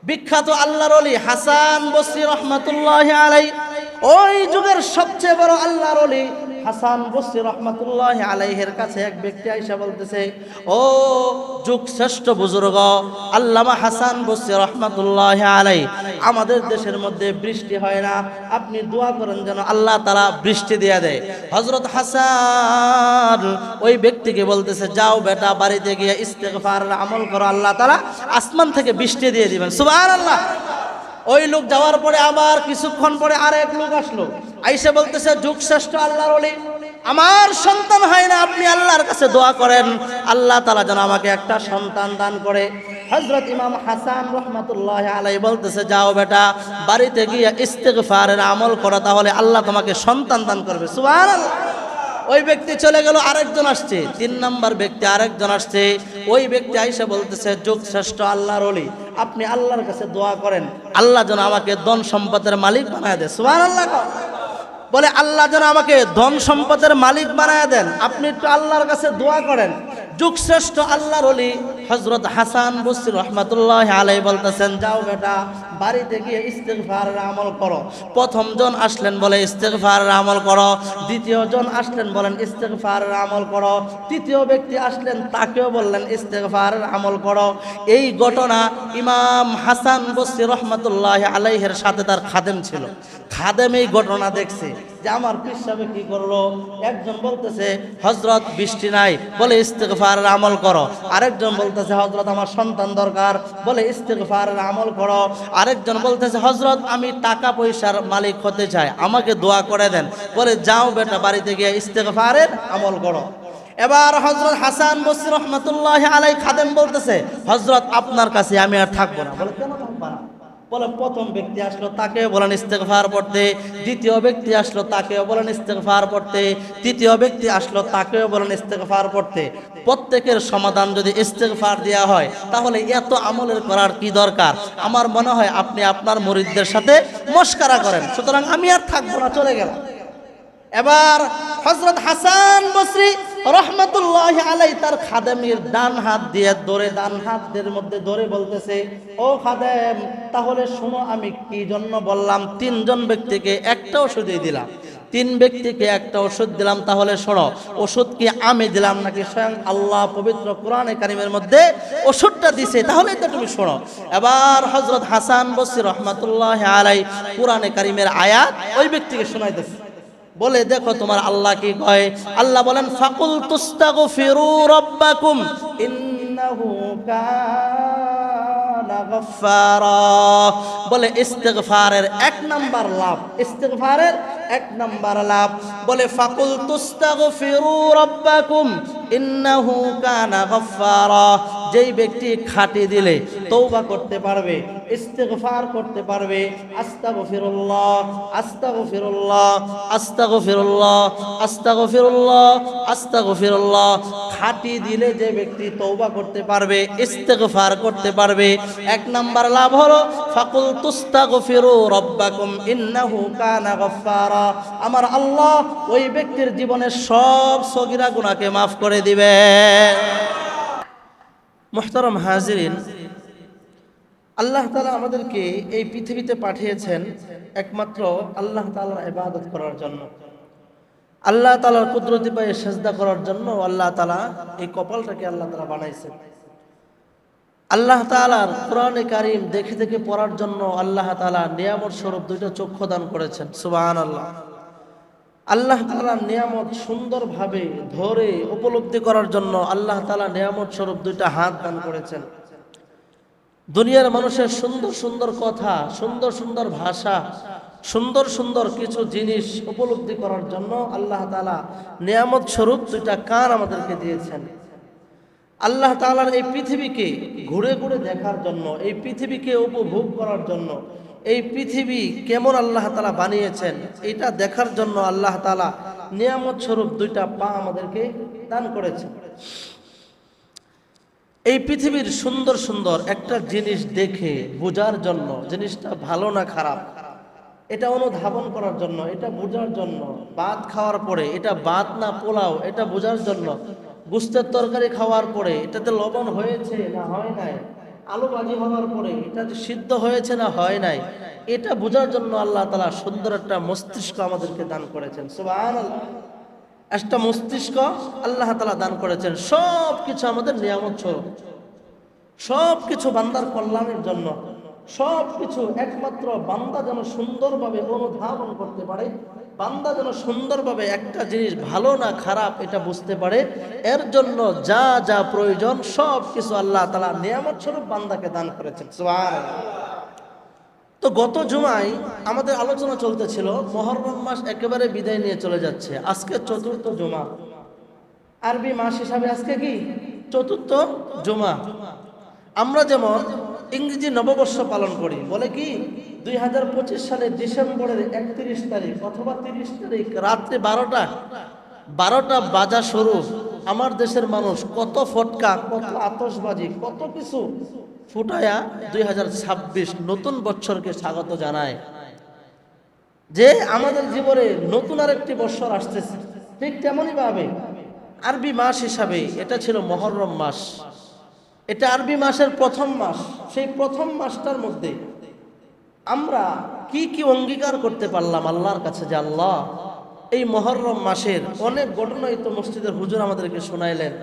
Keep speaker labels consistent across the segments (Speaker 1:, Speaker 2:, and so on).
Speaker 1: বিখ্যাত আল্লাহর ওলি হাসান বসরি রহমাতুল্লাহি আলাইহি, ওই যুগের সবচেয়ে বড় আল্লাহর ওলি হাসান বসরি রহমাতুল্লাহি আলাইহির কাছে এক ব্যক্তি আইসা বলতেছে, ও যুগ শ্রেষ্ঠ বুজুর্গ আল্লামা হাসান বসরি রহমাতুল্লাহি আলাইহি, আমাদের দেশের মধ্যে বৃষ্টি হয় না, আপনি দোয়া করেন যেন আল্লাহ তাআলা বৃষ্টি দিয়ে দেয়। হযরত হাসান ওই ব্যক্তিকে বলতেছে, যাও বেটা, বাড়িতে গিয়ে ইস্তেগফারের আমল করো, আল্লাহ তাআলা আসমান থেকে বৃষ্টি দিয়ে দিবেন। সুবহানাল্লাহ। ওই লোক যাওয়ার পরে আবার কিছুক্ষণ পরে আরেক লোক আসলো, আইসা বলতেছে, যুগ শ্রেষ্ঠ আল্লাহর ওলি, আমার সন্তান হয় না, আপনি আল্লাহর কাছে দোয়া করেন আল্লাহ তাআলা যেন আমাকে একটা সন্তান দান করে। হযরত ইমাম হাসান রাহমাতুল্লাহি আলাইহি বলতেছে, যাও বেটা, বাড়িতে গিয়ে ইস্তেগফারের আমল করো, তাহলে আল্লাহ তোমাকে সন্তান দান করবে। সুবহানাল্লাহ। ওই ব্যক্তি চলে গেল, আরেকজন আসছে, 3 নাম্বার ব্যক্তি আরেকজন আসছে। ওই ব্যক্তি আইসা বলতেছে, যুগ শ্রেষ্ঠ আল্লাহর ওলি, আপনি আল্লাহর কাছে দোয়া করেন আল্লাহ যেন আমাকে ধন সম্পদের মালিক বানায় দেয়। সুবহানাল্লাহ। বলে, আল্লাহ যেন আমাকে ধন সম্পদের মালিক বানায় দেন, আপনি একটু আল্লাহর কাছে দোয়া করেন। যুগ শ্রেষ্ঠ আল্লাহর ওলি হযরত হাসান বসরি রাহমাতুল্লাহি আলাইহি বলতেছেন, যাও বেটা, বাড়িতে গিয়ে ইস্তেগফারের আমল করো। প্রথম জন আসলেন, বলে ইস্তেগফারের আমল করো। দ্বিতীয় জন আসলেন, বলেন ইস্তেগফারের আমল করো। তৃতীয় ব্যক্তি আসলেন, তাকেও বললেন ইস্তেগফারের আমল করো। এই ঘটনা ইমাম হাসান বসরি রাহমাতুল্লাহি আলাইহির সাথে তার খাদেম ছিল। খাদেম এই ঘটনা দেখছে যে আমার পীর সাহেব কি করলো। একজন বলতেছে, হযরত বৃষ্টি নাই, বলে ইস্তেগফারের আমল করো। আরেকজন বলতেছে, হযরত আমার সন্তান দরকার, বলে ইস্তেগফারের আমল করো। আরেকজন বলতেছে, হযরত আমি টাকা পয়সার মালিক হতে চাই, আমাকে দোয়া করে দেন, বলে যাও বেটা, বাড়িতে গিয়ে ইস্তেগফারের আমল করো। এবার হযরত হাসান বসরি রাহমাতুল্লাহি আলাইহি খাদেম বলতেছে, হযরত আপনার কাছে আমি আর থাকবো না। বলে, কেন থাকবা না? বলে, প্রথম ব্যক্তি আসলো, তাকেও বলেন ইস্তেগফার পড়তে। দ্বিতীয় ব্যক্তি আসলো, তাকেও বলেন ইস্তেগফার পড়তে। তৃতীয় ব্যক্তি আসলো, তাকেও বলেন ইস্তেগফার পড়তে। প্রত্যেকের সমাধান যদি ইস্তেগফার দেওয়া হয়, তাহলে এত আমলের করার কি দরকার? আমার মনে হয় আপনি আপনার মুরিদদের সাথে মশকরা করেন, সুতরাং আমি আর থাকবো না, চলে গেলাম। এবার হযরত হাসান বসরি রহমাতুল্লাহি আলাইহি তার খাদেমের ডান হাত দিয়ে ধরে, ডান হাতের মধ্যে ধরে বলতেছে, ও খাদেম, তাহলে শোনো আমি কি জন্য বললাম। 3 জন ব্যক্তিকে একটা ওষুধই দিলাম, 3 ব্যক্তিকে একটা ওষুধ দিলাম, তাহলে শোনো, ওষুধ কি আমি দিলাম নাকি স্বয়ং আল্লাহ পবিত্র কোরআনে কারিমের মধ্যে ওষুধটা দিছে, তাহলে তো তুমি শোনো। এবার হযরত হাসান বসরি রহমাতুল্লাহি আলাইহি কোরআনে কারিমের আয়াত ওই ব্যক্তিকে শোনাইতেছে। বলে, দেখো তোমার আল্লাহ কি কয়। আল্লাহ বলেন, ফাকুল তুস্তাগফিরু রাব্বাকুম ইন্নাহু কানা গফফারা। বলে, ইস্তেগফারের 1 নাম্বার লাভ, ইস্তেগফারের 1 নাম্বার লাভ। বলে, ফাকুল তুস্তাগফিরু রাব্বাকুম ইন্নাহু কানা গফফারা। যেই ব্যক্তি খাঁটি দিলে তওবা করতে পারবে, ইস্তেগফার করতে পারবে, আস্তাগফিরুল্লাহ আস্তাগফিরুল্লাহ আস্তাগফিরুল্লাহ আস্তাগফিরুল্লাহ আস্তাগফিরুল্লাহ, খাঁটি দিলে যে ব্যক্তি তওবা করতে পারবে, ইস্তেগফার করতে পারবে, 1 নাম্বার লাভ হলো ফাকুল তুস্তাগফিরু রাব্বাকুম ইন্নাহু কানা গফফারা। আমার আল্লাহ ওই ব্যক্তির জীবনের সব সগীরা গুনাহকে মাফ করে দিবে। মুহতারাম হাজিরিন, আল্লাহ তাআলা আমাদেরকে এই পৃথিবীতে পাঠিয়েছেন একমাত্র আল্লাহ তাআলার ইবাদত করার জন্য, আল্লাহ তাআলার কুদরতি পায়ে সিজদা করার জন্য। আল্লাহ তাআলা এই কপালটাকে আল্লাহ তাআলা বানাইছেন। আল্লাহ তাআলার কোরআনে কারীম দেখে দেখে পড়ার জন্য আল্লাহ তাআলা নিয়ামত স্বরূপ 2টা চক্ষু দান করেছেন। সুবহানাল্লাহ। আল্লাহ তাআলার নিয়ামত সুন্দরভাবে ধরে উপলব্ধি করার জন্য আল্লাহ তাআলা নিয়ামত স্বরূপ 2টা হাত দান করেছেন। দুনিয়ার মানুষের সুন্দর সুন্দর কথা, সুন্দর সুন্দর ভাষা, সুন্দর সুন্দর কিছু জিনিস উপলব্ধি করার জন্য আল্লাহ তাআলা নিয়ামত স্বরূপ 2টা কান আমাদেরকে দিয়েছেন। আল্লাহ তাআলার এই পৃথিবীকে ঘুরে ঘুরে দেখার জন্য, এই পৃথিবীকে উপভোগ করার জন্য, এই পৃথিবী কেমন আল্লাহ তাআলা বানিয়েছেন এটা দেখার জন্য আল্লাহ তাআলা নিয়ামত স্বরূপ 2টা পা আমাদেরকে দান করেছেন। এই পৃথিবীর সুন্দর সুন্দর একটা জিনিস দেখে বোঝার জন্য, জিনিসটা ভালো না খারাপ এটা অনুধাবন করার জন্য, এটা বোঝার জন্য, ভাত খাওয়ার পরে এটা ভাত না পোলাও এটা বোঝার জন্য, গোশতের তরকারি খাওয়ার পরে এটাতে লবণ হয়েছে না হয় নাই, আলুবাজি হওয়ার পরে এটা যে সিদ্ধ হয়েছে না হয় নাই, এটা বোঝার জন্য আল্লাহ তাআলা সুন্দর একটা মস্তিষ্ক আমাদেরকে দান করেছেন। সুবহানাল্লাহ। একটা মস্তিষ্ক আল্লাহ তাআলা দান করেছেন, সব কিছু আমাদের নিয়ামত স্বরূপ, সব কিছু বান্দার কল্যাণের জন্য, সব কিছু একমাত্র বান্দা যেন সুন্দরভাবে অনুধাবন করতে পারে, বান্দা যেন সুন্দরভাবে একটা জিনিস ভালো না খারাপ এটা বুঝতে পারে, এর জন্য যা যা প্রয়োজন সব কিছু আল্লাহ তাআলা নিয়ামত স্বরূপ বান্দাকে দান করেছেন। সুবহানাল্লাহ। তো গত জুমায় আমাদের আলোচনা চলতেছিল মুহররম মাস একেবারে বিদায় নিয়ে চলে যাচ্ছে, আজকে চতুর্থ জুমা, আরবি মাস হিসাবে আজকে কি চতুর্থ জুমা। আমরা যেমন ইংরেজি নববর্ষ পালন করি, বলে কি 2025 সালের ডিসেম্বরের 31 তারিখ অথবা 30 তারিখ রাত্রে 12টা বাজা শুরু, আমার দেশের মানুষ কত ফটকা, কত আতশবাজি, কত কিছু ফুটায়া 2026 নতুন বছরকে স্বাগত জানায়, যে আমাদের জীবনে নতুন আরেকটি বছর আসতেছে। ঠিক তেমনই ভাবে আরবি মাস হিসাবে এটা ছিল মুহররম মাস, এটা আরবি মাসের প্রথম মাস। সেই প্রথম মাসটার মধ্যে আমরা কি কি অঙ্গীকার করতে পারলাম আল্লাহর কাছে, যে আল্লাহ এই মুহররম মাসের অনেক ঘটনাই তো মসজিদের হুজুর আমাদেরকে শোনাইলেন,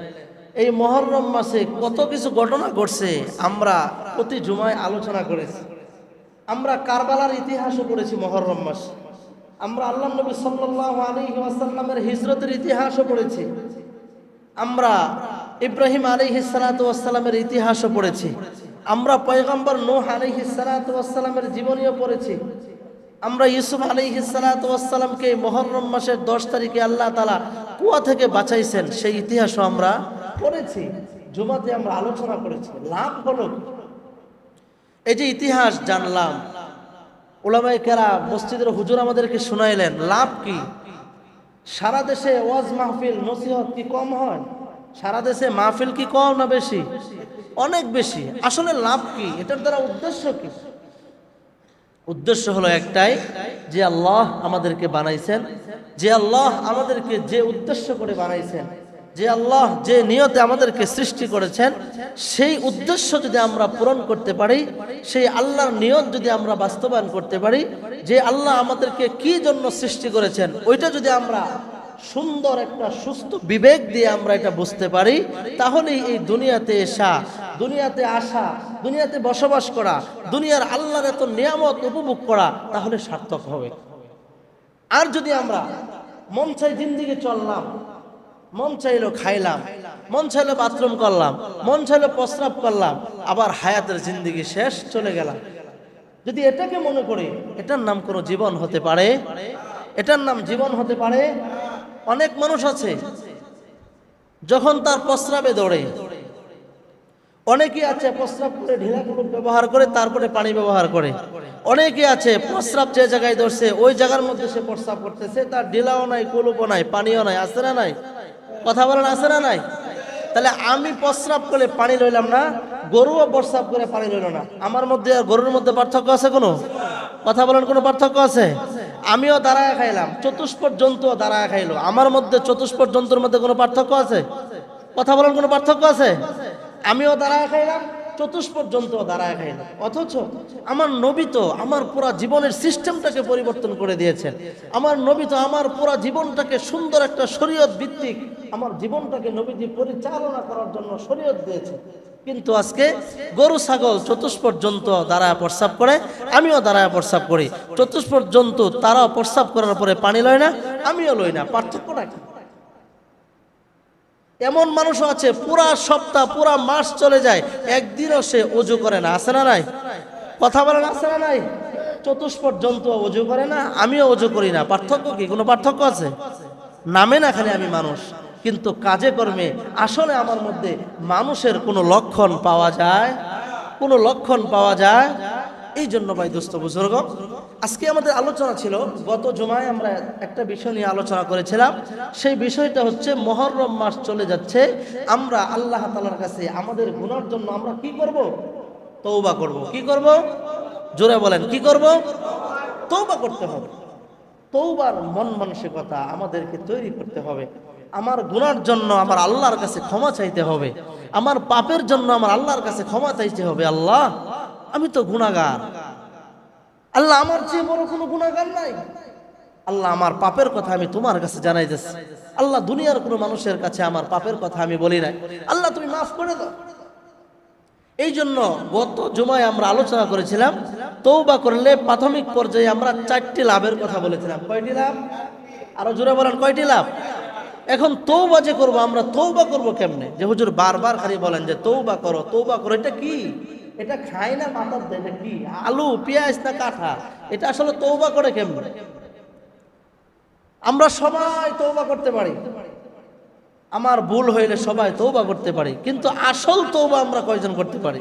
Speaker 1: এই মুহররম মাসে কত কিছু ঘটনা ঘটছে আমরা প্রতি জুমায় আলোচনা করেছি। আমরা কারবালার ইতিহাসও পড়েছি মুহররম মাসে, আমরা আল্লাহর নবী সাল্লাল্লাহু আলাইহি ওয়াসাল্লামের হিজরতের ইতিহাসও পড়েছি, আমরা ইব্রাহিম আলাইহিস সালাতু ওয়াস সালামের ইতিহাসও পড়েছি, আমরা পয়গম্বর নূহ আলাইহিস সালাতু ওয়াস সালামের জীবনীও পড়েছি, আমরা ইউসুফ আলাইহিস সালাতু ওয়াস সালামকে মুহররম মাসের 10 তারিখে আল্লাহ তাআলা কুয়া থেকে বাঁচাইছেন, সেই ইতিহাসও আমরা পড়েছি। জুমাতে আমরা আলোচনা করেছি। লাভ হলো এই যে ইতিহাস জানলাম, উলামায়ে কেরাম মসজিদের হুজুর আমাদেরকে শোনাইলেন, লাভ কি? সারা দেশে ওয়াজ মাহফিল নসিহত কি কম হয়? সারা দেশে মাহফিল কি কম না বেশি? অনেক বেশি। আসলে লাভ কি? এটার দ্বারা উদ্দেশ্য কি? উদ্দেশ্য হলো একটাই, যে আল্লাহ আমাদেরকে বানাইছেন, যে আল্লাহ আমাদেরকে যে উদ্দেশ্য করে বানাইছেন, যে আল্লাহ যে নিয়তে আমাদেরকে সৃষ্টি করেছেন, সেই উদ্দেশ্য যদি আমরা পূরণ করতে পারি, সেই আল্লাহর নিয়ত যদি আমরা বাস্তবায়ন করতে পারি, যে আল্লাহ আমাদেরকে কি জন্য সৃষ্টি করেছেন ওইটা যদি আমরা সুন্দর একটা সুস্থ বিবেক দিয়ে আমরা এটা বুঝতে পারি, তাহলেই এই দুনিয়াতে আসা, দুনিয়াতে বসবাস করা, দুনিয়ার আল্লাহর এত নিয়ামত উপভোগ করা তাহলে সার্থক হবে। আর যদি আমরা মন চাই জিন্দিগি চললাম, মন চাইলো খাইলাম, মন চাইলো বাথরুম করলাম, মন চাইলো প্রস্রাব করলাম, আবার হায়াতের জিন্দিগি শেষ, চলে গেলাম, যদি এটাকে মনে করি, এটার নাম কোনো জীবন হতে পারে? এটার নাম জীবন হতে পারে? অনেক মানুষ আছে যখন তার প্রস্রাবে দৌড়ে, অনেকেই আছে প্রস্রাব করে ঢিলা কুলুপ ব্যবহার করে তারপরে পানি ব্যবহার করে, অনেকে আছে প্রস্রাব যে জায়গায় ধরছে ওই জায়গার মধ্যে সে প্রস্রাব করতেছে, তার ঢিলাও নাই, কুলুপও নাই, পানিও নাই, আছে না নাই? কথা বলেন, আছে না নাই? তাহলে আমি প্রস্রাব করে পানি লইলাম না, গরুও প্রস্রাব করে পানি লইল না, আমার মধ্যে আর গরুর মধ্যে পার্থক্য আছে কোনো? কথা বলেন, কোনো পার্থক্য আছে? আমিও দাঁড়ায় খাইলাম, চতুষ্পদ জন্তুও দাঁড়ায় খাইলো, আমার মধ্যে চতুষ্পদ জন্তুর মধ্যে কোনো পার্থক্য আছে? কথা বলেন, কোনো পার্থক্য আছে? আমিও দাঁড়ায় খাইলাম, চতুষ্পদ জন্তুও দাঁড়ায় খাইলাম, অথচ আমার নবী তো আমার পুরা জীবনের সিস্টেমটাকে পরিবর্তন করে দিয়েছেন। আমার নবী তো আমার পুরা জীবনটাকে সুন্দর একটা শরীয়ত ভিত্তিক আমার জীবনটাকে নবীজি পরিচালনা করার জন্য শরীয়ত দিয়েছে। কিন্তু আজকে গরু ছাগল চতুষ্পদ জন্তু দাঁড়ায় প্রস্রাব করে, আমিও দাঁড়ায় প্রস্রাব করি, চতুষ্পদ জন্তু তারাও প্রস্রাব করার পরে পানি লয় না, আমিও লই না, পার্থক্যটা কি? এমন মানুষও আছে পুরা সপ্তাহ পুরা মাস চলে যায়, একদিনও সে ওযু করে না, আছে না নাই? কথা বলেন, আছে না নাই? চতুষ্পদ জন্তু ওযু করে না, আমিও ওযু করি না, পার্থক্য কি? কোনো পার্থক্য আছে? নামে না খালি আমি মানুষ, কিন্তু কাজে কর্মে আসলে আমার মধ্যে মানুষের কোনো লক্ষণ পাওয়া যায়? কোনো লক্ষণ পাওয়া যায়? এই জন্য ভাই দোস্ত বুজুর্গ, আজকে আমাদের আলোচনা ছিল, গত জুমায় আমরা একটা বিষয় নিয়ে আলোচনা করেছিলাম, সেই বিষয়টা হচ্ছে মুহররম মাস চলে যাচ্ছে, আমরা আল্লাহ তাআলার কাছে আমাদের গুনার জন্য আমরা কি করব? তওবা করব। কি করব? জোরে বলেন, কি করব? তওবা করতে হবে। তওবার মন মানসিকতা আমাদেরকে তৈরি করতে হবে। আমার গুনার জন্য আমার আল্লাহর কাছে ক্ষমা চাইতে হবে। আমার পাপের জন্য আমার আল্লাহর কাছে ক্ষমা চাইতে হবে। আল্লাহ আমি তো গুনাহগার, আল্লাহ আমার চেয়ে বড় কোনো গুনাহগার নাই। আল্লাহ আমার পাপের কথা আমি তোমার কাছে জানাইতেছি। আল্লাহ দুনিয়ার কোনো মানুষের কাছে আমার পাপের কথা আমি বলি নাই, আল্লাহ তুমি মাফ করে দাও। এই জন্য গত জুমায় আমরা আলোচনা করেছিলাম তওবা করলে প্রাথমিক পর্যায়ে আমরা 4টি লাভের কথা বলেছিলাম। কয়টি লাভ? আরো জোরে বলেন, কয়টি লাভ? এখন তওবা যে করব, আমরা তওবা করব কেমনে? যে হুজুর বারবার খালি বলেন যে তওবা করো তওবা করো, এটা কি? এটা খায় না মাথার দেয়, এটা কি? আলু পেঁয়াজ না কাঁঠা? এটা আসলে তওবা করে কেমনে? আমরা সবাই তওবা করতে পারি, আমার ভুল হইলে সবাই তওবা করতে পারি, কিন্তু আসল তওবা আমরা কয়জন করতে পারি?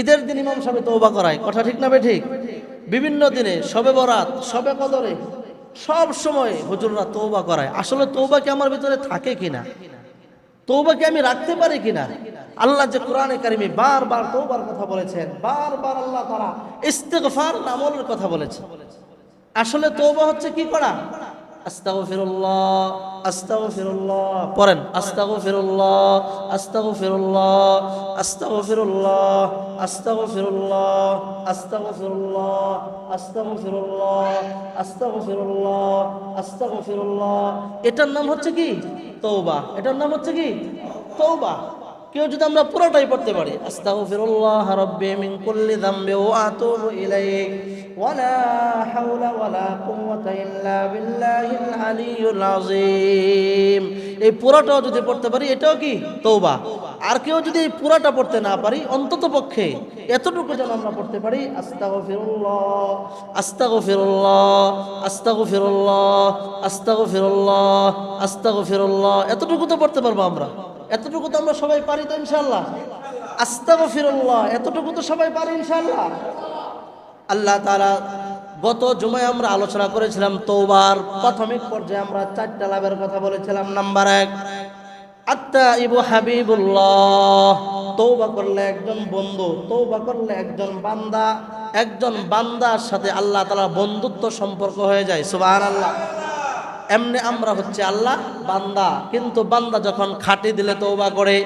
Speaker 1: ঈদের দিন ইমাম সাহেব তওবা করায়, কথা ঠিক না বেঠিক? বিভিন্ন দিনে, শবে বরাত, শবে কদরে, সব সময় হুজুররা তওবা করায়। আসলে তওবা কি আমার ভিতরে থাকে কিনা? তওবা কি আমি রাখতে পারি কিনা? আল্লাহ যে কোরআনে কারিমে বারবার তওবার কথা বলেছেন, বারবার আল্লাহ তাআলা ইস্তিগফার আমলের কথা বলেছেন। আসলে তওবা হচ্ছে কি করা? আস্তাগফিরুল্লাহ, আস্তাগফিরুল্লাহ পড়েন, আস্তাগফিরুল্লাহ, আস্তাগফিরুল্লাহ, আস্তাগফিরুল্লাহ, আস্তাগফিরুল্লাহ, আস্তাগফিরুল্লাহ, আস্তাগফিরুল্লাহ, আস্তাগফিরুল্লাহ, আস্তাগফিরুল্লাহ। এটার নাম হচ্ছে কি? তওবা। এটার নাম হচ্ছে কি? তওবা। কেউ যদি আমরা পুরোটাই পড়তে পারি, আস্তাগফিরুল্লাহ রাব্বি মিন কুল্লি যামবি ওয়া আতুবু ইলাইহি ওয়া লা হাওলা ওয়া লা কুওয়াতা ইল্লা বিল্লাহিল আলিয়্যিল আযীম, এই পুরোটাও যদি পড়তে পারি এটাও কি? তওবা। আর কেউ যদি এই পুরোটা পড়তে না পারি, অন্তত পক্ষে এতটুকু যেন আমরা পড়তে পারি, আস্তাগফিরুল্লাহ, আস্তাগফিরুল্লাহ, আস্তাগফিরুল্লাহ, আস্তাগফিরুল্লাহ, আস্তাগফিরুল্লাহ, এতটুকু তো পড়তে পারবো আমরা। এতটুকু তো আমরা সবাই পারি তো ইনশাআল্লাহ? আস্তাগফিরুল্লাহ এতটুকু তো সবাই পারি ইনশাআল্লাহ। আল্লাহ তাআলা গত জুমায় আমরা আলোচনা করেছিলাম তওবার প্রাথমিক পর্যায়ে আমরা 4টা লাভের কথা বলেছিলাম। নাম্বার 1, আত্তাইবু হাবিবুল্লাহ, তওবা করলে একজন বন্ধু, তওবা করলে একজন বান্দা, একজন বান্দার সাথে আল্লাহ তাআলা বন্ধুত্ব সম্পর্ক হয়ে যায়। সুবহানাল্লাহ। এমনি আমরা হচ্ছে আল্লাহ বান্দা, কিন্তু বান্দা যখন খাঁটি দিলে তওবা করে,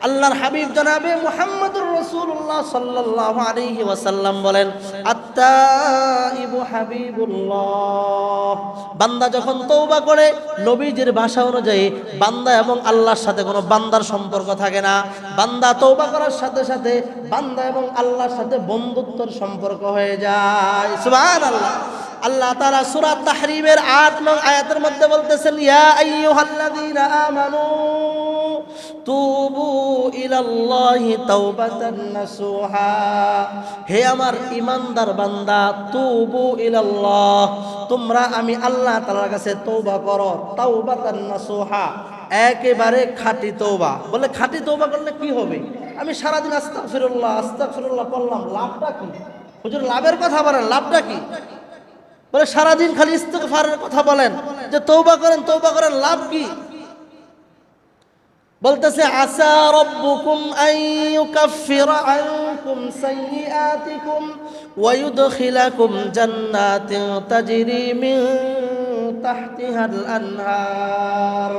Speaker 1: আল্লাহর হাবিব জনাবে মুহাম্মদুর রাসূলুল্লাহ সাল্লাল্লাহু আলাইহি ওয়াসাল্লাম বলেন, আত্তাইবু হাবিবুল্লাহ, বান্দা যখন তওবা করে, নবীজির ভাষা অনুযায়ী বান্দা এবং আল্লাহর সাথে কোনো বান্দার সম্পর্ক থাকে না। বান্দা তওবা করার সাথে সাথে বান্দা এবং আল্লাহর সাথে বন্ধুত্বের সম্পর্ক হয়ে যায়। সুবহানাল্লাহ। আল্লাহ তাআলা সূরা তাহরিমের 8 নং আয়াতের মধ্যে বলতেছেন, ইয়া আইয়ুহাল্লাযীনা আমানু তুবু ইলাল্লাহি তাওবাতান নাসুহা, হে আমার ঈমানদার বান্দা, তুবু ইলাল্লাহ, তোমরা আমি আল্লাহ তাআলার কাছে তওবা করো, তাওবাতান নাসুহা, একেবারে খাঁটি তওবা। বলে খাঁটি তওবা করলে কি হবে? আমি সারাদিন আস্তাগফিরুল্লাহ আস্তাগফিরুল্লাহ করলাম, লাভটা কি? হুজুর লাভের কথা বলেন, লাভটা কি? বলে সারাদিন খালি ইস্তিগফারের কথা বলেন, যে তওবা করেন, লাভ কি? বলতেছে, আসা রাব্বুকুম আন ইউকাফিরা আনকুম সাইয়্যাতিকুম ওয়া ইউদখিলাকুম জান্নাতিন তাজরি মিন তাহতিহাল আনহার।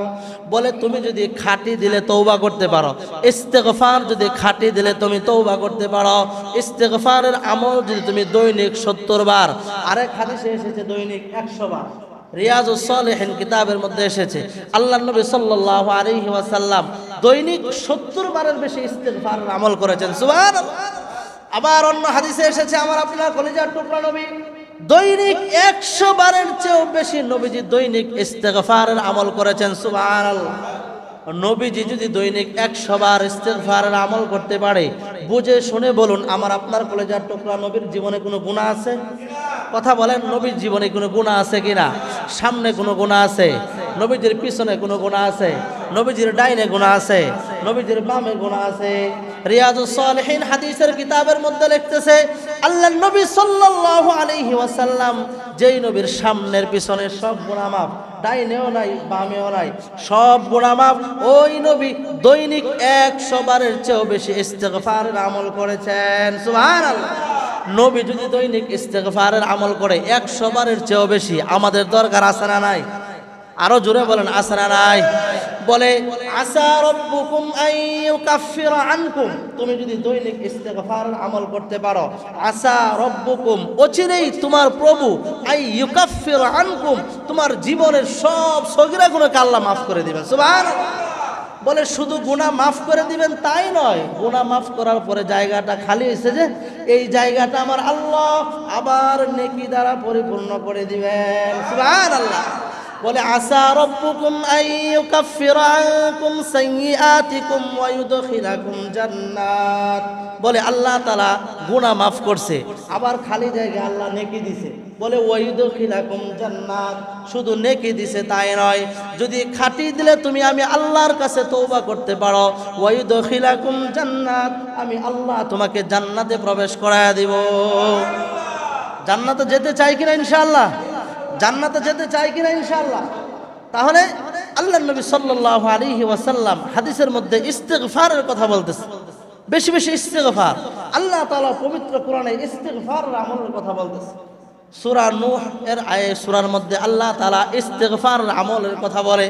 Speaker 1: বলে তুমি যদি খাঁটি দিলে তওবা করতে পারো, ইস্তিগফার যদি খাঁটি দিলে তুমি তওবা করতে পারো, ইস্তিগফারের আমল যদি তুমি দৈনিক 70 বার, আরেক হাদিসে এসেছে দৈনিক 100 বার, রিয়াজুস সালিহিন কিতাবের মধ্যে এসেছে আল্লাহর নবী সাল্লাল্লাহু আলাইহি ওয়াসাল্লাম দৈনিক 70 বারের বেশি ইস্তিগফারের আমল করেছেন। সুবহানাল্লাহ। আবার অন্য হাদিসে এসেছে আমার আপনার কলিজার টুকরা নবী দৈনিক 100 বারের চেয়েও বেশি নবীজি দৈনিক ইস্তিগফারের আমল করেছেন। সুবহানাল্লাহ। নবীজি যদি দৈনিক 100 বার ইস্তিগফারের আমল করতে পারে, বুঝে শুনে বলুন আমার আপনার কলিজার টুকরা নবীর জীবনে কোনো গুনাহ আছে? কথা বলেন, নবীর জীবনে কোনো গুনাহ আছে কিনা? সামনে কোনো গুনাহ আছে? নবীজির পিছনে কোনো গুনাহ আছে? নবীজির ডাইনে গুনাহ আছে? নবীজির বামে গুনাহ আছে? রিয়াজুস সালিহিন হাদিসের কিতাবের মধ্যে লিখতেছে, আল্লাহর নবী সাল্লাল্লাহু আলাইহি ওয়াসাল্লাম যেই নবীর সামনের পিছনের সব গুনাহ মাফ, ডাইনেও নাই বামেও নাই, সব গুনাহ মাফ, ওই নবী দৈনিক 100 বারের চেয়েও বেশি ইস্তিগফারের আমল করেছেন। সুবহানাল্লাহ। নবী যদি দৈনিক ইস্তিগফারের আমল করে 100 বারের চেয়েও বেশি, আমাদের দরকার আছে না নাই? আরো জোরে বলেন, আছে না নাই? বলে আসা রব্বুকুম আইয়ুকাফিরা আনকুম, তুমি যদি দৈনিক ইস্তিগফারের আমল করতে পারো, আসা রব্বুকুম, অচিরেই তোমার প্রভু আইয়ুকাফিরা আনকুম, তোমার জীবনের সব সগীরা গুনাহকে আল্লাহ মাফ করে দিবেন। সুবহানাল্লাহ। বলে শুধু গুনাহ মাফ করে দিবেন তাই নয়, গুনাহ মাফ করার পরে জায়গাটা খালি হয়েছে যে এই জায়গাটা আমার আল্লাহ আবার নেকি দ্বারা পরিপূর্ণ করে দিবেন। সুবহানাল্লাহ। বলে আসা রব্বুকুম আইয়ুকাফিরা আনকুম সাইয়্যাতিকুম ওয়া ইউদখিলাকুম জান্নাত। বলে আল্লাহ তাআলা গুনাহ মাফ করছে, আবার খালি জায়গা আল্লাহ নেকি দিছে। বলে ওয়া ইউদখিলাকুম জান্নাত, শুধু নেকি দিছে তাই নয়, যদি খাঁটি দিলে তুমি আমি আল্লাহর কাছে তওবা করতে পারো, ওয়া ইউদখিলাকুম জান্নাত, আমি আল্লাহ তোমাকে জান্নাতে প্রবেশ করায়া দিব। জান্নাতে যেতে চাই কিনা ইনশাআল্লাহ? জান্নাতে যেতে চাই কিনা ইনশাআল্লাহ? তাহলে আল্লাহর নবী সাল্লাল্লাহু আলাইহি ওয়াসাল্লাম হাদিসের মধ্যে ইস্তিগফারের কথা বলতেছে, বেশি বেশি ইস্তিগফার। আল্লাহ তাআলা পবিত্র কোরআনে ইস্তিগফারের আমলের কথা বলতেছে। সূরা নূহ এর সূরার মধ্যে আল্লাহ তাআলা ইস্তিগফারের আমলের কথা বলে।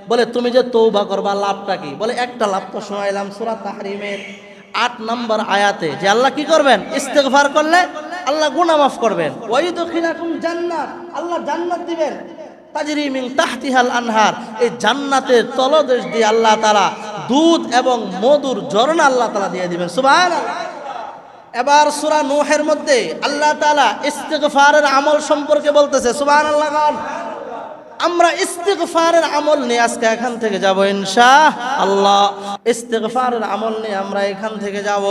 Speaker 1: বলে তুমি যে তওবা করবা লাভটা কি? বলে একটা লাভ তো শোনাইলাম সূরা তাহরিমের ৮ নম্বর আয়াতে, যে আল্লাহ কি করবেন? ইস্তিগফার করলে আল্লাহ গুনাহ মাফ করবেন। ওয়া ইউদখিলাকুম জান্নাত, আল্লাহ জান্নাত দিবেন। তাজরি মিন তাহতিহাল আনহার, এই জান্নাতের তলদেশ দিয়ে আল্লাহ তাআলা দুধ এবং মধুর ঝর্ণা আল্লাহ তাআলা দিয়ে দিবেন। সুবহানাল্লাহ। এবার সূরা নূহের মধ্যে আল্লাহ তাআলা ইস্তিগফারের আমল সম্পর্কে বলতেছে। সুবহানাল্লাহ। আমরা ইস্তিগফারের আমল নিয়ে আজকে এখান থেকে যাব ইনশাআল্লাহ। ইস্তিগফারের আমল নিয়ে আমরা এখান থেকে যাব।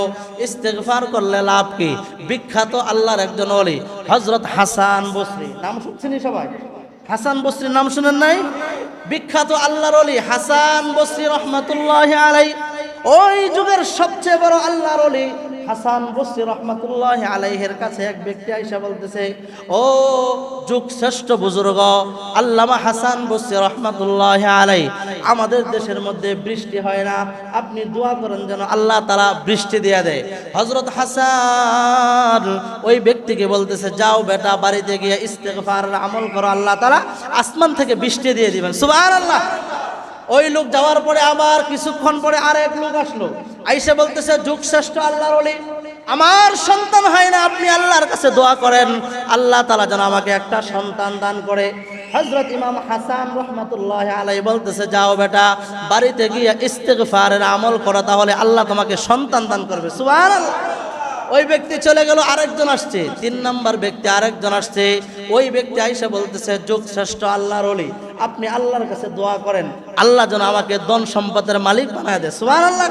Speaker 1: ইস্তিগফার করলে লাভ কি? বিখ্যাত আল্লাহর একজন ওলি হযরত হাসান বসরি, নাম শুনছেন সবাই? হাসান বসরির নাম শুনেন নাই? বিখ্যাত আল্লাহর ওলি হাসান বসরি রাহমাতুল্লাহি আলাইহি, ওই যুগের সবচেয়ে বড় আল্লাহর ওলি হাসান বসরি রাহমাতুল্লাহি আলাইহির কাছে এক ব্যক্তি আইসা বলতেছে, ও যুগ শ্রেষ্ঠ বুজুর্গ আল্লামা হাসান বসরি রাহমাতুল্লাহি আলাইহি, আমাদের দেশের মধ্যে বৃষ্টি হয় না, আপনি দোয়া করেন যেন আল্লাহ তাআলা বৃষ্টি দিয়ে দেয়। হযরত হাসান ওই ব্যক্তিকে বলতেছে, যাও বেটা বাড়িতে গিয়ে ইস্তিগফারের আমল করো, আল্লাহ তাআলা আসমান থেকে বৃষ্টি দিয়ে দিবেন। সুবহানাল্লাহ। ওই লোক যাওয়ার পরে আবার কিছুক্ষণ পরে আরেক লোক আসলো, আইসা বলতেছে, যুগ শ্রেষ্ঠ আল্লাহর ওলি, আমার সন্তান হয় না, আপনি আল্লাহর কাছে দোয়া করেন আল্লাহ তাআলা যেন আমাকে একটা সন্তান দান করে। হযরত ইমাম হাসান রাহমাতুল্লাহি আলাইহি বলতেছে, যাও বেটা বাড়িতে গিয়ে ইস্তিগফারের আমল করো, তাহলে আল্লাহ তোমাকে সন্তান দান করবে। সুবহানাল্লাহ। ওই ব্যক্তি চলে গেল, আরেকজন আসছে, ৩ নাম্বার ব্যক্তি আরেকজন আসছে। ওই ব্যক্তি আইসা বলতেছে, যুগ শ্রেষ্ঠ আল্লাহর ওলি, আপনি আল্লাহর কাছে দোয়া করেন আল্লাহ যেন আমাকে ধন সম্পদের মালিক বানায় দেয়। সুবহানাল্লাহ।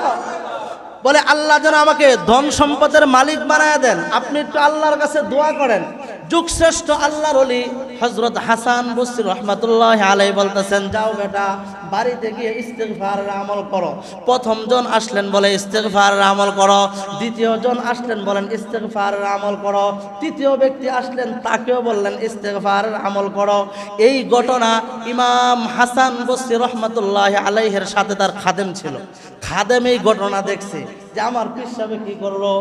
Speaker 1: বলে আল্লাহ যেন আমাকে ধন সম্পদের মালিক বানায় দেন, আপনি একটু আল্লাহর কাছে দোয়া করেন। যুগ শ্রেষ্ঠ আল্লাহর ওলি হযরত হাসান বসরি রাহমাতুল্লাহি আলাইহি বলতেছেন, যাও বেটা বাড়িতে গিয়ে ইস্তিগফারের আমল করো। প্রথম জন আসলেন, বলে ইস্তিগফারের আমল করো। দ্বিতীয় জন আসলেন, বলেন ইস্তিগফারের আমল করো। তৃতীয় ব্যক্তি আসলেন, তাকেও বললেন ইস্তিগফারের আমল করো। এই ঘটনা ইমাম হাসান বসরি রাহমাতুল্লাহি আলাইহির সাথে তার খাদেম ছিল। খাদেম এই ঘটনা দেখছে যে আমার পীর সাহেব কি করলো।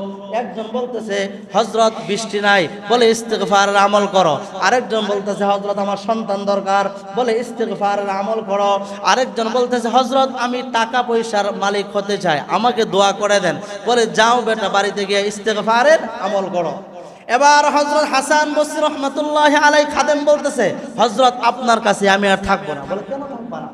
Speaker 1: একজন বলতেছে, হযরত বৃষ্টি নাই, বলে ইস্তিগফারের আমল করো। আরেকজন বলতেছে, হযরত আমার সন্তান দরকার, বলে ইস্তিগফারের আমল করো। আরেকজন বলতেছে, হযরত আমি টাকা পয়সার মালিক হতে চাই, আমাকে দোয়া করে দেন, বলে যাও বেটা বাড়িতে গিয়ে ইস্তিগফারের আমল করো। এবার হযরত হাসান বসরি রাহমাতুল্লাহি আলাইহি খাদেম বলতেছে, হযরত আপনার কাছে আমি আর থাকবো না। বলে কেন থাকবা না?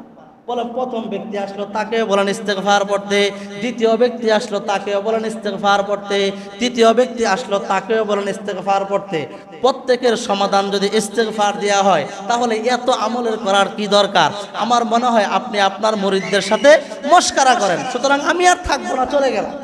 Speaker 1: বলে প্রথম ব্যক্তি আসলো, তাকে বলেন ইস্তিগফার পড়তে। দ্বিতীয় ব্যক্তি আসলো, তাকেও বলেন ইস্তিগফার পড়তে। তৃতীয় ব্যক্তি আসলো, তাকেও বলেন ইস্তিগফার পড়তে। প্রত্যেকের সমাধান যদি ইস্তিগফার দেওয়া হয়, তাহলে এত আমলের করার কি দরকার? আমার মনে হয় আপনি আপনার মুরিদদের সাথে মশকরা করেন, সুতরাং আমি আর থাকবো না, চলে গেলাম।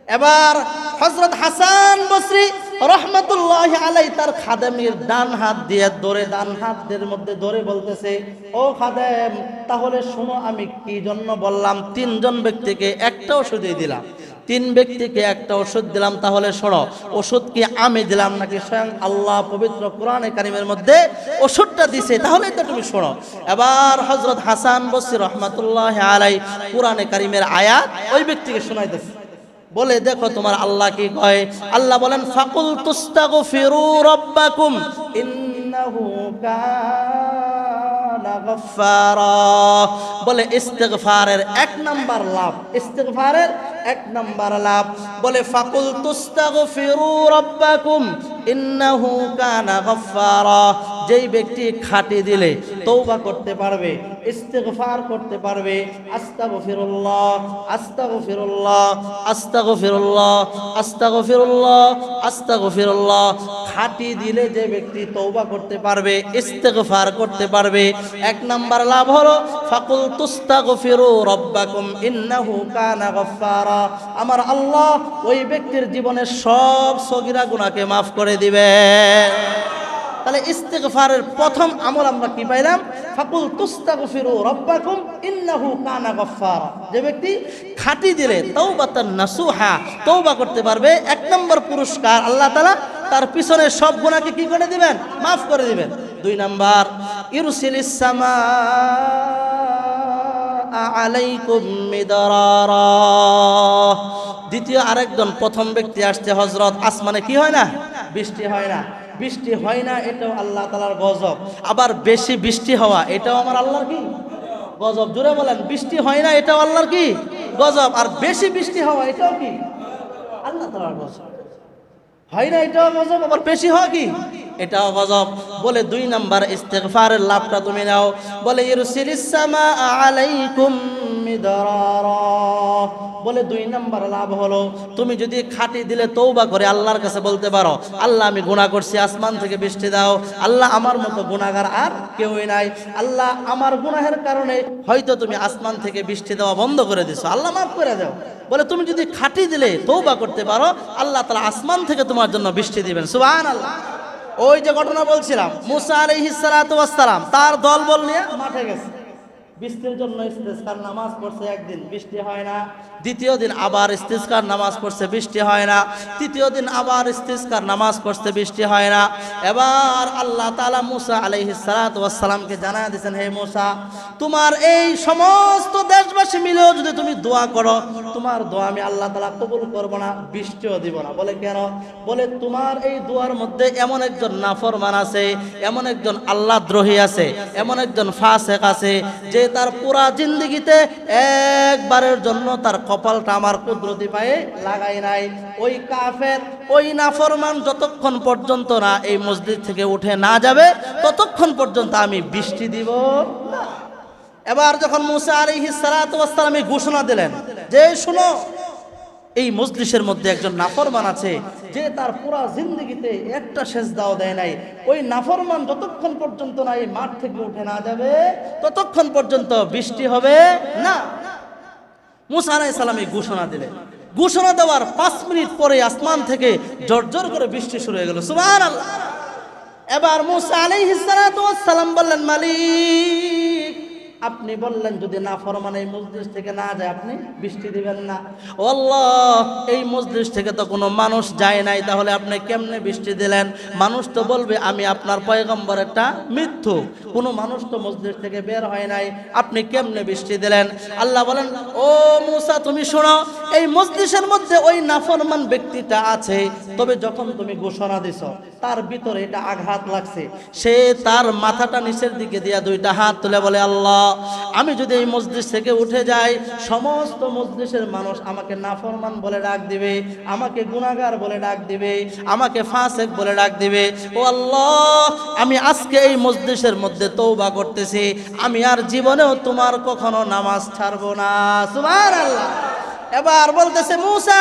Speaker 1: এবার হযরত হাসান বসরি রাহমাতুল্লাহি আলাইহি তার খাদেমের ডান হাত দিয়ে ধরে, ডান হাতের মধ্যে ধরে বলতেছে, ও খাদেম, তাহলে শোনো আমি কি জন্য বললাম, ৩ জন ব্যক্তিকে একটা ওষুধই দিলাম, ৩ ব্যক্তিকে একটা ওষুধ দিলাম, তাহলে শোনো, ওষুধ কি আমি দিলাম নাকি স্বয়ং আল্লাহ পবিত্র কোরআনে কারিমের মধ্যে ওষুধটা দিছে, তাহলে তো তুমি শোনো। এবার হযরত হাসান বসরি রাহমাতুল্লাহি আলাইহি কোরআনে কারিমের আয়াত ওই ব্যক্তিকে শোনাইতেছে। বলে দেখো তোমার আল্লাহ কি কয়। আল্লাহ বলেন, ফাকুল তুস্তাগফিরু রাব্বাকুম ইন্নাহু কানা কানা গফফারা। বলে ইস্তিগফারের এক নাম্বার লাভ, ইস্তিগফারের এক নাম্বার লাভ বলে ফাকুল তুস্তাগফিরু রাব্বাকুম ইন্নাহু কানা গফফারা। যেই ব্যক্তি খাঁটি দিলে তওবা করতে পারবে, ইস্তিগফার করতে পারবে, আস্তাগফিরুল্লাহ আস্তাগফিরুল্লাহ আস্তাগফিরুল্লাহ আস্তাগফিরুল্লাহ আস্তাগফিরুল্লাহ, খাঁটি দিলে যে ব্যক্তি তওবা করতে পারবে, ইস্তিগফার করতে পারবে, এক নাম্বার লাভ হলো ফাকুল তুস্তাগফিরু রাব্বাকুম ইন্নাহু কানা গফফারা। আমার আল্লাহ ওই ব্যক্তির জীবনের সব সগীরা গুনাহকে মাফ করে দিবে। তাহলে ইস্তিগফারের প্রথম আমল আমরা কি পাইলাম? ফাকুল তুস্তাগফিরু রাব্বাকুম ইন্নাহু কানা গফফারা। যে ব্যক্তি খাঁটি দিলে তাওবাতান নাসুহা তওবা করতে পারবে, এক নম্বর পুরস্কার আল্লাহ তাআলা তার পিছনে সব গুনাহকে কি করে দিবেন? মাফ করে দিবেন। দুই নাম্বার ইরসিলিস সামা আলাইকুম মিদরারা। দ্বিতীয় আরেকজন প্রথম ব্যক্তি আসছে হযরত, আসমানে কি হয় না? বৃষ্টি হয় না। বৃষ্টি হয় না এটাও আল্লাহ তাআলার গজব, আবার বেশি বৃষ্টি হওয়া এটাও আমার আল্লাহর কি গজব। জোরে বলেন, বৃষ্টি হয় না এটাও আল্লাহর কি গজব, আর বেশি বৃষ্টি হওয়া এটাও কি আল্লাহ তাআলার গজব। হয় না এটাও গজব, আবার বেশি হওয়া কি এটাও গজব। বলে দুই নাম্বার ইস্তিগফারের লাভটা তুমি নাও। বলে ইরসিলিস সামা আলাইকুম মিদরারা। বলে দুই নাম্বার লাভ হলো তুমি যদি খাঁটি দিলে তওবা করে আল্লাহর কাছে বলতে পারো, আল্লাহ আমি গুনাহ করছি, আসমান থেকে বৃষ্টি দাও। আল্লাহ আমার মতো গুনাহগার আর কেউই নাই, আল্লাহ আমার গুনাহের কারণে হয়তো তুমি আসমান থেকে বৃষ্টি দেওয়া বন্ধ করে দিছো, আল্লাহ মাফ করে দাও। বলে তুমি যদি খাঁটি দিলে তওবা করতে পারো, আল্লাহ তাআলা আসমান থেকে তোমার জন্য বৃষ্টি দিবেন। সুবহানাল্লাহ। ওই যে ঘটনা বলছিলাম, মুসা আলাইহিস সালাতু ওয়াস সালাম তার দলবল নিয়ে মাঠে গেছে, বৃষ্টির জন্য ইস্তিসকার নামাজ পড়ছে, একদিন বৃষ্টি হয় না, দ্বিতীয় দিন আবার ইস্তিসকার নামাজ পড়ছে, বৃষ্টি হয় না, তৃতীয় দিন আবার ইস্তিসকার নামাজ পড়ছে, বৃষ্টি হয় না। এবার আল্লাহ তাআলা মুসা আলাইহিস সালাতু ওয়াস সালামকে জানায় দিয়েছেন, হে মুসা, তোমার এই সমস্ত দেশবাসী মিলেও যদি তুমি দোয়া করো, তোমার দোয়া আমি আল্লাহ তাআলা কবুল করব না, বৃষ্টিও দিব না। বলে কেন? বলে তোমার এই দোয়ার মধ্যে এমন একজন নাফরমান আছে, এমন একজন আল্লাহদ্রোহী আছে, এমন একজন ফাসিক আছে, যে তার পুরা জিন্দেগিতে একবারের জন্য তার কপালটা আমার কুদরতি পায়ে লাগাই নাই। ওই কাফের, ওই নাফরমান যতক্ষণ পর্যন্ত না এই মসজিদ থেকে উঠে না যাবে, ততক্ষণ পর্যন্ত আমি বৃষ্টি দিব না। এবার যখন মুসা আলাইহিস সালাতু ওয়াস সালাম ঘোষণা দিলেন যে শুনো, এই মজলিসের মধ্যে একজন নাফরমান আছে, যে তার পুরা জিন্দেগিতে একটা সেজদাও দেয় নাই, ওই নাফরমান যতক্ষণ পর্যন্ত না এই মাঠ থেকে উঠে না যাবে, ততক্ষণ পর্যন্ত বৃষ্টি হবে না। মুসা আলাইহিস সালাম এই ঘোষণা দিলেন। ঘোষণা দেওয়ার 5 মিনিট পরে আসমান থেকে ঝরঝর করে বৃষ্টি শুরু হয়ে গেল। সুবহানাল্লাহ। এবার মুসা আলাইহিস সালাতু ওয়াস সালাম বললেন, মালিক আপনি বললেন যদি নাফরমান এই মজলিস থেকে না যায় আপনি বৃষ্টি দিবেন না। ও আল্লাহ, এই মজলিস থেকে তো কোনো মানুষ যায় নাই, তাহলে আপনি কেমনে বৃষ্টি দিলেন? মানুষ তো বলবে আমি আপনার পয়গম্বর একটা মিথ্যু, কোনো মানুষ তো মজলিস থেকে বের হয় নাই, আপনি কেমনে বৃষ্টি দিলেন? আল্লাহ বলেন, ও মুসা তুমি শোনো, এই মজলিসের মধ্যে ওই নাফরমান ব্যক্তিটা আছে, তবে যখন তুমি ঘোষণা দিছো তার ভিতরে এটা আঘাত লাগছে, সে তার মাথাটা নিচের দিকে দিয়া 2টা হাত তুলে বলে, আল্লাহ আমি যদি এই মজলিস থেকে উঠে যাই, সমস্ত মজলিসের মানুষ আমাকে নাফরমান বলে ডাক দিবে, আমাকে গুনাহগার বলে ডাক দিবে, আমাকে ফাসিক বলে ডাক দিবে। ও আল্লাহ, আমি আজকে এই মজলিসের মধ্যে তওবা করতেছি, আমি আর জীবনেও তোমার কখনো নামাজ ছাড়বো না। সুবহানাল্লাহ। এবার বলতেছে মুসা,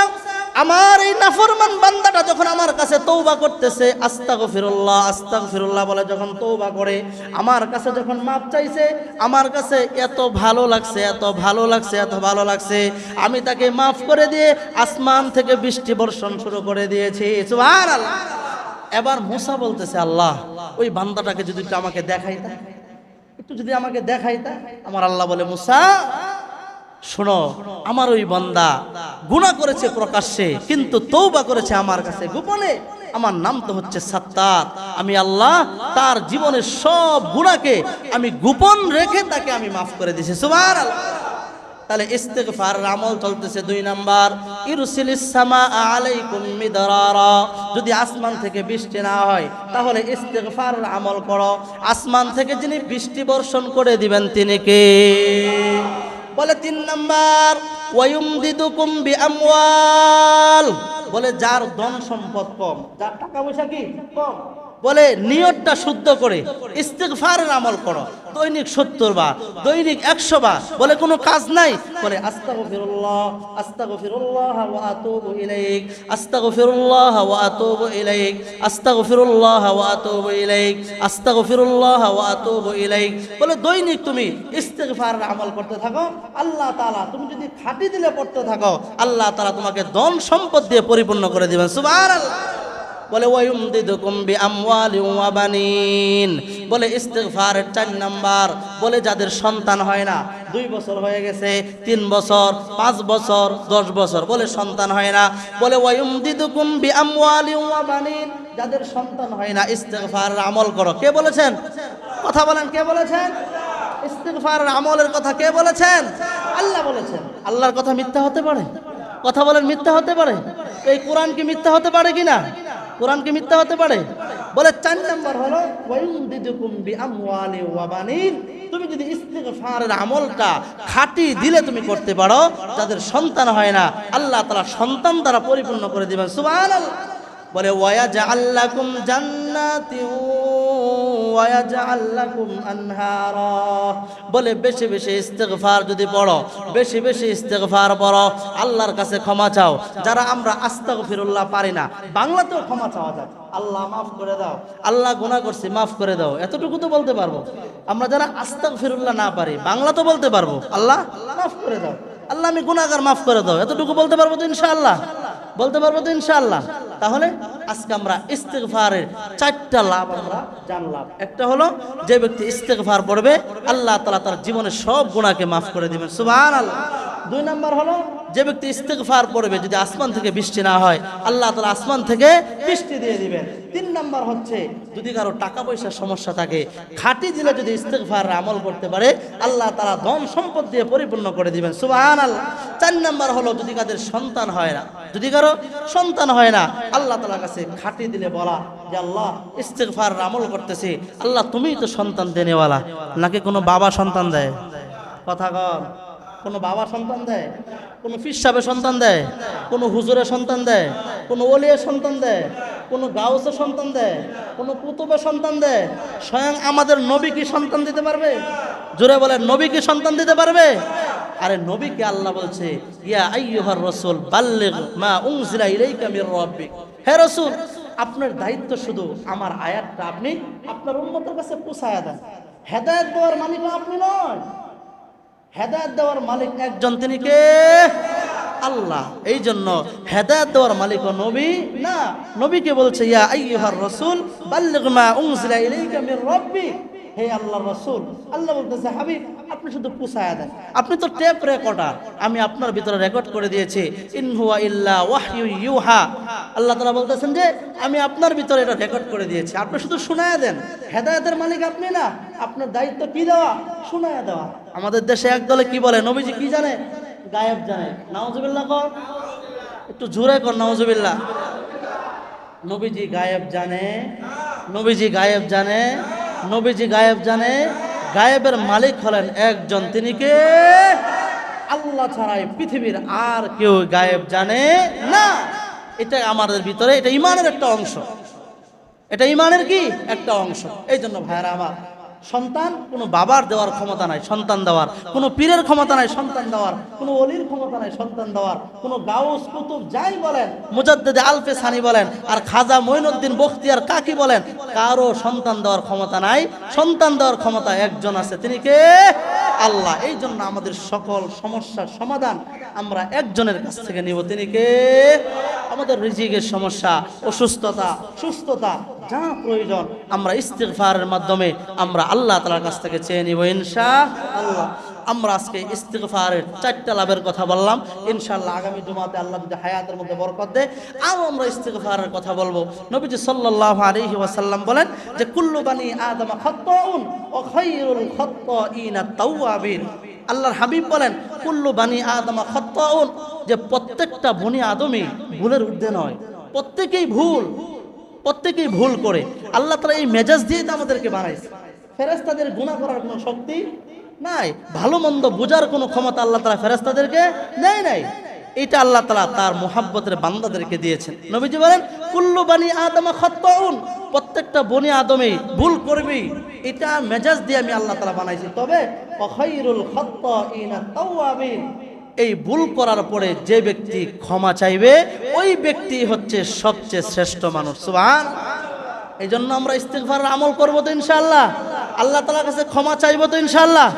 Speaker 1: আমার এই নাফরমান বান্দাটা যখন আমার কাছে তওবা করতেছে, আস্তাগফিরুল্লাহ আস্তাগফিরুল্লাহ বলে যখন তওবা করে, আমার কাছে যখন মাপ চাইছে, আমার কাছে এত ভালো লাগছে, এত ভালো লাগছে, এত ভালো লাগছে, আমি তাকে মাফ করে দিয়ে আসমান থেকে বৃষ্টি বর্ষণ শুরু করে দিয়েছি। সুবহানাল্লাহ। এবার মুসা বলতেছে, আল্লাহ ওই বান্দাটাকে যদি একটু আমাকে দেখাইতা, একটু যদি আমাকে দেখাইতা। আমার আল্লাহ বলে, মুসা শোনো, আমার ওই বান্দা গুনাহ করেছে প্রকাশ্যে, কিন্তু তওবা করেছে আমার কাছে গোপনে। আমার নাম তো হচ্ছে সাত্তার, আমি আল্লাহ তার জীবনের সব গুনাহকে আমি গোপন রেখে তাকে আমি মাফ করে দিয়েছি। সুবহানাল্লাহ। তাহলে ইস্তিগফারের আমল চলতেছে। 2 নাম্বার, ইরসিলিস সামা আলাইকুম মিদরারা, যদি আসমান থেকে বৃষ্টি না হয় তাহলে ইস্তিগফারের আমল করো। আসমান থেকে যিনি বৃষ্টি বর্ষণ করে দিবেন তিনি কে? বলে 3 নাম্বার, ওয়ায়ুমদিদুকুম বিআমওয়াল, বলে যার ধন সম্পদ কম, যার টাকা পয়সা কি কম, বলে নিয়তটা শুদ্ধ করে ইস্তিগফারের আমল করো। দৈনিক 70 বার, দৈনিক 100 বার। বলে কোনো কাজ নাই, বলে আস্তাগফিরুল্লাহ আস্তাগফিরুল্লাহ ওয়া আতুবু ইলাইক, আস্তাগফিরুল্লাহ ওয়া আতুবু ইলাইক, আস্তাগফিরুল্লাহ ওয়া আতুবু ইলাইক, আস্তাগফিরুল্লাহ ওয়া আতুবু ইলাইক। বলে দৈনিক তুমি ইস্তিগফারের আমল করতে থাকো। আল্লাহ তাআলা, তুমি যদি খাঁটি দিলে পড়তে থাকো, আল্লাহ তাআলা তোমাকে ধন সম্পদ দিয়ে পরিপূর্ণ করে দিবেন। সুবহানাল্লাহ। বলে ওয়ায়ুমদিদুকুম বিআমওয়ালিন ওয়া বানিন, বলে ইস্তিগফারের 4 নাম্বার, বলে যাদের সন্তান হয় না, 2 বছর হয়ে গেছে, 3 বছর, 5 বছর, 10 বছর, বলে সন্তান হয় না, বলে ওয়ায়ুমদিদুকুম বিআমওয়ালিন ওয়া বানিন, যাদের সন্তান হয় না ইস্তিগফারের আমল করো। কে বলেছেন? কথা বলেন, কে বলেছেন? ইস্তিগফারের আমলের কথা কে বলেছেন? আল্লাহ বলেছেন। আল্লাহর কথা মিথ্যা হতে পারে? কথা বলেন, মিথ্যা হতে পারে? এই কোরআন কি মিথ্যা হতে পারে কিনা? কোরআন কি মিথ্যা হতে পারে? বলে 4 নাম্বার হলো ওয়ায়ুমদিদুকুম বিআমওয়ালি ওয়া বানিন, তুমি যদি ইস্তিগফারের আমলটা খাঁটি দিলে তুমি করতে পারো, যাদের সন্তান হয় না আল্লাহ তাআলা সন্তান দ্বারা পরিপূর্ণ করে দিবেন। সুবহানাল্লাহ। বলে ওয়ায়াজআল লাকুম জান্নাতিন ওয়ায়াজআল লাকুম আনহারা, বলে বেশি বেশি ইস্তিগফার যদি পড়ো, বেশি বেশি ইস্তিগফার পড়ো, আল্লাহর কাছে ক্ষমা চাও। যারা আমরা আস্তাগফিরুল্লাহ পারি না, বাংলাতেও ক্ষমা চাওয়া যায়, আল্লাহ মাফ করে দাও, আল্লাহ গুনাহ করছি মাফ করে দাও, এতটুকু তো বলতে পারবো। আমরা যারা আস্তাগফিরুল্লাহ না পারি, বাংলা তো বলতে পারবো, আল্লাহ মাফ করে দাও, আল্লাহ আমি গুনাহগার মাফ করে দাও, এতটুকু বলতে পারবো তো ইনশাআল্লাহ? বলতে পারবো তো ইনশাআল্লাহ? তাহলে আজকে আমরা ইস্তিগফারের 4টা লাভ আমরা জানলাম। একটা হলো যে ব্যক্তি ইস্তিগফার পড়বে আল্লাহ তাআলা তার জীবনের সব গুনাহকে মাফ করে দিবেন। সুবহানাল্লাহ। 2 নাম্বার হলো যে ব্যক্তি ইস্তিগফার পড়বে, যদি আসমান থেকে বৃষ্টি না হয় আল্লাহ তাআলা আসমান থেকে বৃষ্টি দিয়ে দিবেন। 3 নাম্বার হচ্ছে যদি কারো টাকা পয়সার সমস্যা থাকে, খাঁটি দিলে যদি ইস্তিগফারের আমল করতে পারে আল্লাহ তাআলা ধন সম্পদ দিয়ে পরিপূর্ণ করে দিবেন। সুবহানাল্লাহ। 4 নাম্বার হলো যদি কাদের সন্তান হয় না, যদি কারো সন্তান হয় না, আল্লাহ তাআলার কাছে খাঁটি দিলে বলা যে আল্লাহ ইস্তিগফারের আমল করতেছি, আল্লাহ তুমিই তো সন্তান দেনেওয়ালা। নাকি কোনো বাবা সন্তান দেয়? কথা কন। কোনো বাবা সন্তান দেয়? কোনো পীর সাহেবের সন্তান দেয়? কোনো হুজুরের সন্তান দেয়? কোনো ওলিয়ের সন্তান দেয়? কোনো গাউসের সন্তান দেয়? কোনো কুতুবের সন্তান দেয়? স্বয়ং আমাদের নবী কি সন্তান দিতে পারবে? জোরে বলেন, নবী কি সন্তান দিতে পারবে? আরে নবীকে আল্লাহ বলছে ইয়া আইয়ুহার রাসূল বাল্লিগ মা উনজিলা ইলাইকা মির রাব্বিক, হে রাসূল আপনার দায়িত্ব শুধু আমার আয়াতটা আপনি আপনার উম্মতের কাছে পৌঁছায়া দেন। হেদায়েত দেওয়ার মালিক আপনি নয়, হেদায়েত দেওয়ার মালিক একজন, তিনি কে? আল্লাহ। এই জন্য হেদায়েত দেওয়ার মালিক নবী না, নবীকে বলছে ইয়া আইয়ুহার রাসূল বাল্লিগ মা উনজিলা ইলাইকা মির রাব্বিক, হে আল্লাহর রাসূল। আল্লাহ বলতেছে হাবিব আপনি শুধু পৌঁছায়া দেন, আপনি তো টেপ রেকর্ডার, আমি আপনার ভিতরে রেকর্ড করে দিয়েছি। ইন হুয়া ইল্লা ওয়াহয়ু ইউহা, আল্লাহ তাআলা বলতেছেন যে আমি আপনার ভিতরে এটা রেকর্ড করে দিয়েছি, আপনি শুধু শোনায়া দেন। হেদায়েতের মালিক আপনি না, আপনার দায়িত্ব কি দেওয়া? শোনায়া দেওয়া। আমাদের দেশে একদলে কি বলে, নবীজি কি জানে? গায়েব জানে। নাউজুবিল্লাহ কর, একটু জোরে কর নাউজুবিল্লাহ। নবীজি গায়েব জানে, নবীজি গায়েব জানে, নবীজি গায়েব জানে। গায়েবের মালিক হলেন একজন, তিনি কে? আল্লাহ ছাড়াই পৃথিবীর আর কেউ গায়েব জানে না। এটা আমাদের ভিতরে, এটা ইমানের একটা অংশ, এটা ইমানের কি একটা অংশ। এই জন্য ভাইরা আমার, সন্তান কোনো বাবার দেওয়ার ক্ষমতা নাই সন্তান দেওয়ার, কোনো পীরের ক্ষমতা নাই সন্তান দেওয়ার, কোনো ওলির ক্ষমতা নাই সন্তান দেওয়ার, কোনো গাউস কুতুব যাই বলেন, মুজাদ্দিদে আলফে সানি বলেন, আর খাজা মঈনুদ্দিন বখতিয়ার কাকি বলেন, কারো সন্তান দেওয়ার ক্ষমতা নাই। সন্তান দেওয়ার ক্ষমতা একজন আছে, তিনি কে? আল্লাহ। এই জন্য আমাদের সকল সমস্যার সমাধান আমরা একজনের কাছ থেকে নিব, তিনি কে? আমাদের রিজিকের সমস্যা, অসুস্থতা, সুস্থতা যা প্রয়োজন আমরা ইস্তিগফারের মাধ্যমে আমরা আল্লাহ তাআলার কাছ থেকে চেয়ে নিব ইনশাআল্লাহ। আমরা আজকে ইস্তিগফারের 4টা লাভের কথা বললাম। ইনশাআল্লাহ আগামী জুমাতে আল্লাহ যদি হায়াতের মধ্যে বরকত দেয় আরও আমরা ইস্তিগফারের কথা বলবো। নবীজি সাল্লাল্লাহু আলাইহি ওয়াসাল্লাম বলেন যে কুল্লু বানি আদম খাত্তাউন ওয়া খায়রুল খাত্তাইনা তাওয়াবিন। আল্লাহর হাবিব বলেন কুল্লু বানি আদম খাত্তাউন, যে প্রত্যেকটা বনি আদমই ভুলের ঊর্ধ্বে নয়, প্রত্যেকেই ভুল করে। আল্লাহ তাআলা এই মেজাজ দিয়ে তো আমাদেরকে বানাইছে। ফেরেশতাদের গুনাহ করার কোনো শক্তি নাই, ভালো মন্দ বোঝার কোনো ক্ষমতা আল্লাহ তাআলা ফেরেশতাদেরকে দেয় নাই। এটা আল্লাহ তাআলা তার মুহাব্বতের বান্দাদেরকে দিয়েছেন। নবীজি বলেন কুল্লু বানি আদম খাত্তাউন, প্রত্যেকটা বনি আদমই ভুল করবেই, এটা মেজাজ দিয়ে আমি আল্লাহ তাআলা বানাইছি। তবে খায়রুল খাত্তাইনা তাওয়াবিন, এই ভুল করার পরে যে ব্যক্তি ক্ষমা চাইবে ওই ব্যক্তি হচ্ছে সবচেয়ে শ্রেষ্ঠ মানুষ। সুবহানাল্লাহ। এই জন্য আমরা ইস্তিগফারের আমল করবো তো ইনশাআল্লাহ, আল্লাহ তাআলার কাছে ক্ষমা চাইবো তো ইনশাআল্লাহ।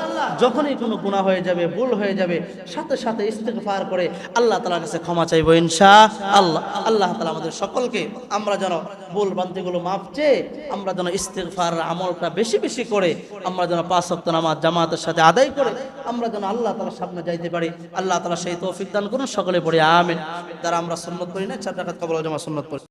Speaker 1: যখনই কোনো গুনাহ হয়ে যাবে, ভুল হয়ে যাবে, সাথে সাথে ইস্তিগফার করে আল্লাহ তাআলার কাছে ক্ষমা চাইবো ইনশাআল্লাহ। আল্লাহ তাআলা আমাদের সকলকে, আমরা যেন ভুল ভ্রান্তিগুলো মাফ চেয়ে আমরা যেন ইস্তিগফারের আমলটা বেশি বেশি করে আমরা যেন 5 ওয়াক্ত নামাজ জামাতের সাথে আদায় করে আমরা যেন আল্লাহ তাআলার সামনে যাইতে পারি। আল্লাহ তাআলা সেই তৌফিক দান করুন। সকলে পড়ি আমিন। যারা আমরা সুন্নাত পড়ি না 4 রাকাত কবর জামা সুন্নাত পড়ি।